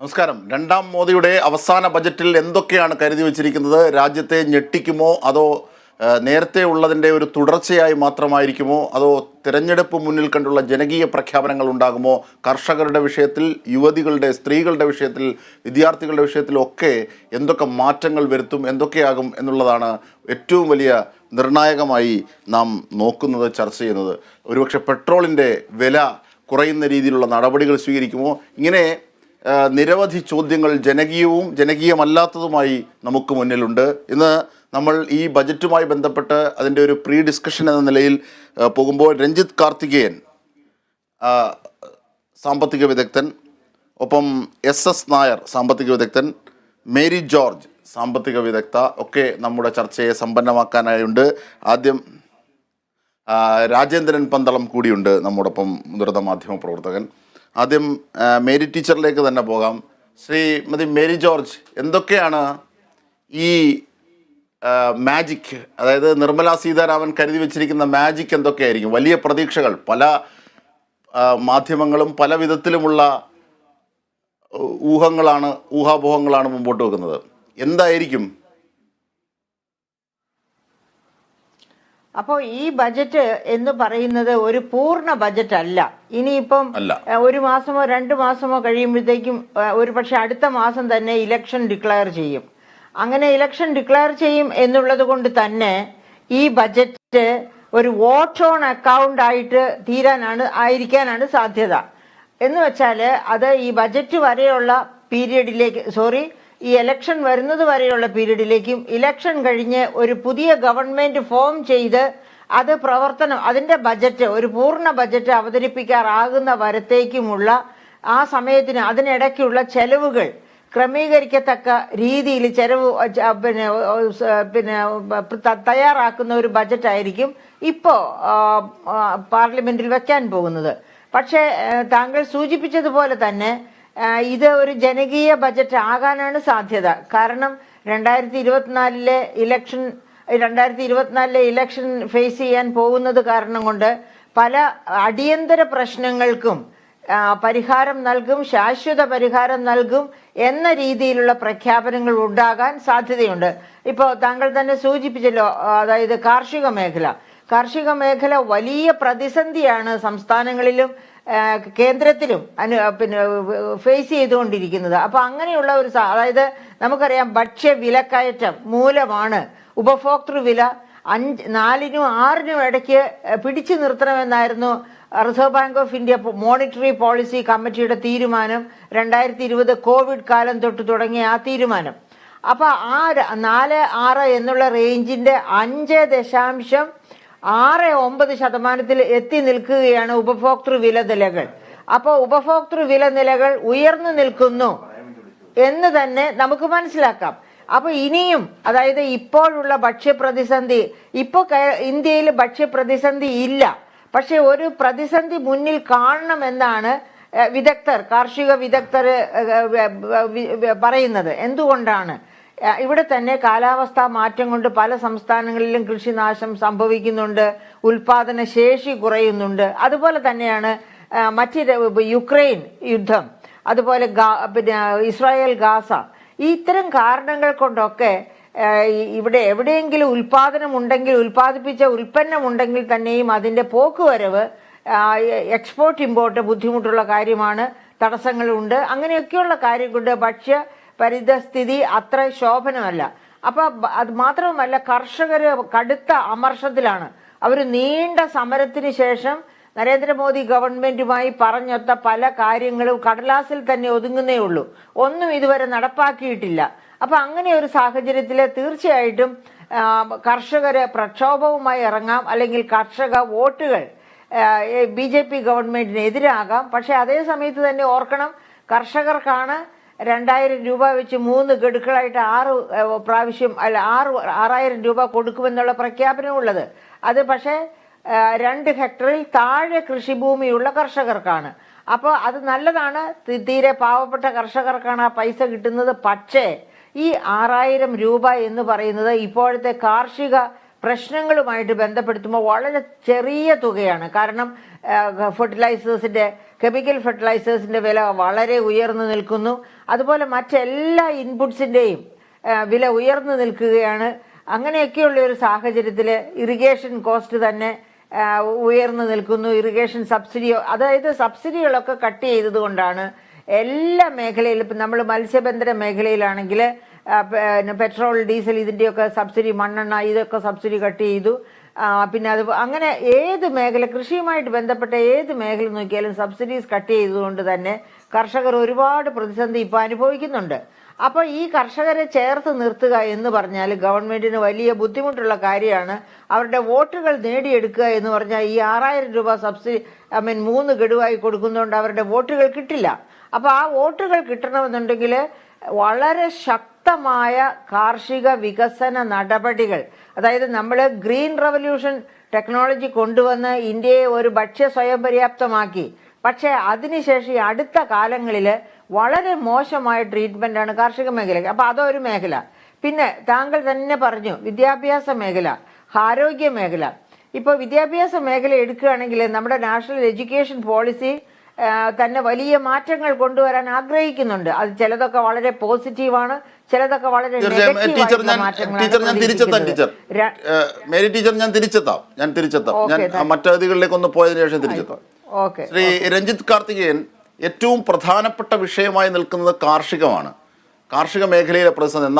നമസ്കാരം. രണ്ടാം മോദിയുടെ അവസാന ബജറ്റിൽ എന്തൊക്കെയാണ് കരുതി വച്ചിരിക്കുന്നത്? രാജ്യത്തെ ഞെട്ടിക്കുമോ അതോ നേരത്തെ ഉള്ളതിൻ്റെ ഒരു തുടർച്ചയായി മാത്രമായിരിക്കുമോ അതോ തിരഞ്ഞെടുപ്പ് മുന്നിൽ കണ്ടുള്ള ജനകീയ പ്രഖ്യാപനങ്ങൾ ഉണ്ടാകുമോ? കർഷകരുടെ വിഷയത്തിൽ, യുവതികളുടെ, സ്ത്രീകളുടെ വിഷയത്തിൽ, വിദ്യാർത്ഥികളുടെ വിഷയത്തിലൊക്കെ എന്തൊക്കെ മാറ്റങ്ങൾ വരുത്തും, എന്തൊക്കെയാകും എന്നുള്ളതാണ് ഏറ്റവും വലിയ നിർണായകമായി നാം നോക്കുന്നത്, ചർച്ച ചെയ്യുന്നത്. ഒരുപക്ഷെ പെട്രോളിൻ്റെ വില കുറയുന്ന രീതിയിലുള്ള നടപടികൾ സ്വീകരിക്കുമോ? ഇങ്ങനെ നിരവധി ചോദ്യങ്ങൾ ജനകീയവും ജനകീയമല്ലാത്തതുമായി നമുക്ക് മുന്നിലുണ്ട്. ഇന്ന് നമ്മൾ ഈ ബജറ്റുമായി ബന്ധപ്പെട്ട് അതിൻ്റെ ഒരു പ്രീ ഡിസ്കഷൻ എന്ന നിലയിൽ പോകുമ്പോൾ രഞ്ജിത്ത് കാർത്തികേയൻ, സാമ്പത്തിക വിദഗ്ധൻ, ഒപ്പം എസ് നായർ, സാമ്പത്തിക വിദഗ്ധൻ, മേരി ജോർജ്, സാമ്പത്തിക വിദഗ്ധ ഒക്കെ നമ്മുടെ ചർച്ചയെ സമ്പന്നമാക്കാനായുണ്ട്. ആദ്യം രാജേന്ദ്രൻ പന്തളം കൂടിയുണ്ട് നമ്മോടൊപ്പം, മുതിർന്ന മാധ്യമ പ്രവർത്തകൻ. ആദ്യം മേരി ടീച്ചറിലേക്ക് തന്നെ പോകാം. ശ്രീമതി മേരി ജോർജ്, എന്തൊക്കെയാണ് ഈ മാജിക്, അതായത് നിർമ്മല സീതാരാമൻ കരുതി വച്ചിരിക്കുന്ന മാജിക് എന്തൊക്കെയായിരിക്കും? വലിയ പ്രതീക്ഷകൾ, പല മാധ്യമങ്ങളും പല വിധത്തിലുമുള്ള ഊഹാപോഹങ്ങളാണ് മുമ്പോട്ട് വെക്കുന്നത്. എന്തായിരിക്കും? അപ്പോൾ ഈ ബജറ്റ് എന്ന് പറയുന്നത് ഒരു പൂർണ്ണ ബജറ്റ് അല്ല. ഇനിയിപ്പം ഒരു മാസമോ 2 മാസമോ കഴിയുമ്പോഴത്തേക്കും ഒരു പക്ഷെ അടുത്ത മാസം തന്നെ ഇലക്ഷൻ ഡിക്ലെയർ ചെയ്യും. അങ്ങനെ ഇലക്ഷൻ ഡിക്ലെയർ ചെയ്യും എന്നുള്ളത് കൊണ്ട് തന്നെ ഈ ബജറ്റ് ഒരു വോട്ട് ഓൺ അക്കൗണ്ട് ആയിട്ട് ആയിരിക്കാനാണ് സാധ്യത. എന്ന് വെച്ചാൽ അത് ഈ ബജറ്റ് വരെയുള്ള പീരീഡിലേക്ക്, ഈ ഇലക്ഷൻ വരുന്നത് വരെയുള്ള പീരീഡിലേക്കും ഇലക്ഷൻ കഴിഞ്ഞ് ഒരു പുതിയ ഗവൺമെന്റ് ഫോം ചെയ്ത് അത് അതിന്റെ ബജറ്റ്, ഒരു പൂർണ്ണ ബജറ്റ് അവതരിപ്പിക്കാറാകുന്ന വരത്തേക്കുമുള്ള ആ സമയത്തിന് അതിനിടയ്ക്കുള്ള ചെലവുകൾ ക്രമീകരിക്കത്തക്ക രീതിയിൽ തയ്യാറാക്കുന്ന ഒരു ബജറ്റായിരിക്കും ഇപ്പോൾ പാർലമെന്റിൽ വെക്കാൻ പോകുന്നത്. പക്ഷേ താങ്കൾ സൂചിപ്പിച്ചതുപോലെ തന്നെ ഇത് ഒരു ജനകീയ ബജറ്റ് ആകാനാണ് സാധ്യത. കാരണം 2024 ഇലക്ഷൻ ഫേസ് ചെയ്യാൻ പോകുന്നത് കാരണം കൊണ്ട് പല അടിയന്തര പ്രശ്നങ്ങൾക്കും പരിഹാരം നൽകും, ശാശ്വത പരിഹാരം നൽകും എന്ന രീതിയിലുള്ള പ്രഖ്യാപനങ്ങൾ ഉണ്ടാകാൻ സാധ്യതയുണ്ട്. ഇപ്പോൾ താങ്കൾ തന്നെ സൂചിപ്പിച്ചല്ലോ, അതായത് കാർഷിക മേഖല വലിയ പ്രതിസന്ധിയാണ് സംസ്ഥാനങ്ങളിലും കേന്ദ്രത്തിലും ഫേസ് ചെയ്തുകൊണ്ടിരിക്കുന്നത്. അപ്പൊ അങ്ങനെയുള്ള ഒരു അതായത് നമുക്കറിയാം, ഭക്ഷ്യ വിലക്കയറ്റം മൂലമാണ് ഉപഭോക്തൃ വില 4-നും 6-നും ഇടയ്ക്ക് പിടിച്ചു നിർത്തണമെന്നായിരുന്നു Reserve Bank of India monetary policy കമ്മിറ്റിയുടെ തീരുമാനം. 2020 കോവിഡ് കാലം തൊട്ട് തുടങ്ങിയ ആ തീരുമാനം. അപ്പൊ ആ 4-6 എന്നുള്ള റേഞ്ചിന്റെ 5.69% എത്തി നിൽക്കുകയാണ് ഉപഭോക്തൃ വില നിലകൾ. അപ്പോൾ ഉപഭോക്തൃ വില നിലകൾ ഉയർന്നു നിൽക്കുന്നു എന്ന് തന്നെ നമുക്ക് മനസ്സിലാക്കാം. അപ്പൊ ഇനിയും, അതായത് ഇപ്പോഴുള്ള ഭക്ഷ്യപ്രതിസന്ധി, ഇന്ത്യയിൽ ഭക്ഷ്യപ്രതിസന്ധി ഇല്ല, പക്ഷെ ഒരു പ്രതിസന്ധി മുന്നിൽ കാണണമെന്നാണ് കാർഷിക വിദഗ്ധർ പറയുന്നത്. എന്തുകൊണ്ടാണ്? ഇവിടെ തന്നെ കാലാവസ്ഥാ മാറ്റം കൊണ്ട് പല സംസ്ഥാനങ്ങളിലും കൃഷിനാശം സംഭവിക്കുന്നുണ്ട്, ഉൽപാദന ശേഷി കുറയുന്നുണ്ട്. അതുപോലെ തന്നെയാണ് യുക്രൈൻ യുദ്ധം, അതുപോലെ ഇസ്രായേൽ ഗാസ. ഇത്തരം കാരണങ്ങൾ കൊണ്ടൊക്കെ ഇവിടെ എവിടെയെങ്കിലും ഉൽപ്പാദിപ്പിച്ച ഉൽപ്പന്നം ഉണ്ടെങ്കിൽ തന്നെയും അതിന്റെ പോക്കുവരവ്, എക്സ്പോർട്ട് ഇമ്പോർട്ട് ബുദ്ധിമുട്ടുള്ള കാര്യമാണ്, തടസ്സങ്ങളുണ്ട്. അങ്ങനെയൊക്കെയുള്ള കാര്യം കൊണ്ട് ഭക്ഷ്യ പരിതസ്ഥിതി അത്ര ശോഭനമല്ല. അപ്പൊ അത് മാത്രവുമല്ല, കർഷകര് കടുത്ത അമർഷത്തിലാണ്. അവർ നീണ്ട സമരത്തിന് ശേഷം നരേന്ദ്രമോദി ഗവൺമെന്റുമായി പറഞ്ഞൊത്ത പല കാര്യങ്ങളും കടലാസിൽ തന്നെ ഒതുങ്ങുന്നേ ഉള്ളൂ, ഒന്നും ഇതുവരെ നടപ്പാക്കിയിട്ടില്ല. അപ്പൊ അങ്ങനെ ഒരു സാഹചര്യത്തിൽ തീർച്ചയായിട്ടും കർഷകര് പ്രക്ഷോഭവുമായി ഇറങ്ങാം, അല്ലെങ്കിൽ കർഷക വോട്ടുകൾ BJP ഗവൺമെന്റിന് എതിരാകാം. പക്ഷെ അതേ സമയത്ത് തന്നെ ഓർക്കണം, കർഷകർക്കാണ് 2000 രൂപ വെച്ച് 3 ഗഡുക്കളായിട്ട് 6,000 രൂപ കൊടുക്കുമെന്നുള്ള പ്രഖ്യാപനമുള്ളത്. അത് പക്ഷേ 2 ഹെക്ടറിൽ താഴെ കൃഷിഭൂമിയുള്ള കർഷകർക്കാണ്. അപ്പോൾ അത് നല്ലതാണ്, തീരെ പാവപ്പെട്ട കർഷകർക്കാണ് ആ പൈസ കിട്ടുന്നത്. പക്ഷേ ഈ 6,000 രൂപ എന്ന് പറയുന്നത് ഇപ്പോഴത്തെ കാർഷിക പ്രശ്നങ്ങളുമായിട്ട് ബന്ധപ്പെടുത്തുമ്പോൾ വളരെ ചെറിയ തുകയാണ്. കാരണം കെമിക്കൽ ഫെർട്ടിലൈസേഴ്സിൻ്റെ വില വളരെ ഉയർന്നു നിൽക്കുന്നു. അതുപോലെ മറ്റെല്ലാ ഇൻപുട്സിൻ്റെയും വില ഉയർന്നു നിൽക്കുകയാണ്. അങ്ങനെയൊക്കെയുള്ള ഒരു സാഹചര്യത്തിൽ ഇറിഗേഷൻ കോസ്റ്റ് തന്നെ ഉയർന്നു നിൽക്കുന്നു. ഇറിഗേഷൻ അതായത് സബ്സിഡികളൊക്കെ കട്ട് ചെയ്തതുകൊണ്ടാണ് എല്ലാ മേഖലയിലും. ഇപ്പം നമ്മൾ മത്സ്യബന്ധന മേഖലയിലാണെങ്കിൽ പെട്രോൾ, ഡീസൽ ഇതിൻ്റെയൊക്കെ സബ്സിഡി, മണ്ണെണ്ണ ഇതൊക്കെ സബ്സിഡി കട്ട് ചെയ്തു. പിന്നെ അത് അങ്ങനെ ഏത് മേഖല, കൃഷിയുമായിട്ട് ബന്ധപ്പെട്ട ഏത് മേഖല നോക്കിയാലും സബ്സിഡീസ് കട്ട് ചെയ്തതുകൊണ്ട് തന്നെ കർഷകർ ഒരുപാട് പ്രതിസന്ധി ഇപ്പോൾ അനുഭവിക്കുന്നുണ്ട്. അപ്പോൾ ഈ കർഷകരെ ചേർത്ത് നിർത്തുക എന്ന് പറഞ്ഞാൽ ഗവൺമെന്റിന് വലിയ ബുദ്ധിമുട്ടുള്ള കാര്യമാണ്. അവരുടെ വോട്ടുകൾ നേടിയെടുക്കുക എന്ന് പറഞ്ഞാൽ ഈ 6000 രൂപ സബ്സിഡി 3 ഗഡുവായി കൊടുക്കുന്നതുകൊണ്ട് അവരുടെ വോട്ടുകൾ കിട്ടില്ല. അപ്പോൾ ആ വോട്ടുകൾ കിട്ടണമെന്നുണ്ടെങ്കിൽ വളരെ ശക്തമായ കാർഷിക വികസന നടപടികൾ, അതായത് നമ്മൾ ഗ്രീൻ റവല്യൂഷൻ ടെക്നോളജി കൊണ്ടുവന്ന് ഇന്ത്യയെ ഒരു ഭക്ഷ്യ സ്വയം പര്യാപ്തമാക്കി. പക്ഷേ അതിനുശേഷം ഈ അടുത്ത കാലങ്ങളിൽ വളരെ മോശമായ ട്രീറ്റ്മെൻറ്റാണ് കാർഷിക മേഖലയ്ക്ക്. അപ്പോൾ അതൊരു മേഖല. പിന്നെ താങ്കൾ തന്നെ പറഞ്ഞു വിദ്യാഭ്യാസ മേഖല, ആരോഗ്യ മേഖല. ഇപ്പോൾ വിദ്യാഭ്യാസ മേഖല എടുക്കുകയാണെങ്കിൽ നമ്മുടെ നാഷണൽ എഡ്യൂക്കേഷൻ പോളിസി തന്നെ വലിയ മാറ്റങ്ങൾ കൊണ്ടുവരാൻ ആഗ്രഹിക്കുന്നുണ്ട്. അത് ചിലതൊക്കെ വളരെ പോസിറ്റീവാണ്, ചിലതൊക്കെ വളരെ ഞാൻ മറ്റതികളിലേക്ക് ഒന്ന് പോയതിനു ശേഷം തിരിച്ചെത്താം. ശ്രീ രഞ്ജിത്ത് കാർത്തികേയൻ, ഏറ്റവും പ്രധാനപ്പെട്ട വിഷയമായി നിൽക്കുന്നത് കാർഷിക മേഖലയിലെ പ്രതിസന്ധി.